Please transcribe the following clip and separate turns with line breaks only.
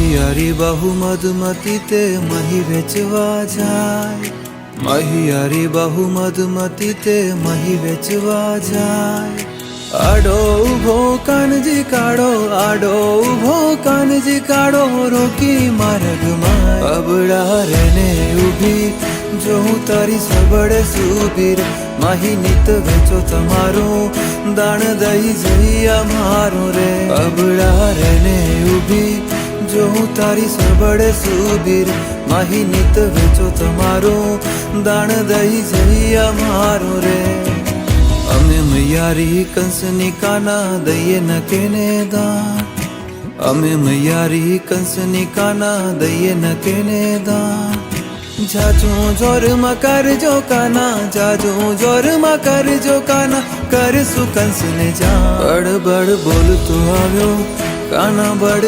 મહિયારી બહુ મધમતી તે મહી વેચવા જાય, મહિયારી બહુ મધમતી તે મહી વેચવા જાય. આડો ઉભો કાનજી કાળો, આડો ઉભો કાનજી કાળો, રોકી માર્ગમાં અબડા રેને ઊભી, જો હું તારી સબળે સુબીર. માહી નીત વેચો તમારું, દાણ દઈ જઈ અમારું રે. અબડા રેને ઊભી, જો હું તારી સબળે સુબીર. માહી નીત વેચો તમારું, દાણ દઈ જઈ અમારું રે. અમે મૈયારી કંસની કાના દઈએ ન કેને દાન, અમે મૈયારી કંસની કાના દઈએ ન કેને દાન. જાજુ જોરમાં કરજો કાના, જાજુ જોરમાં કરજો કાના, કરશું કંસને જાન. બડ બડ બોલતો આવ્યો કાના બડ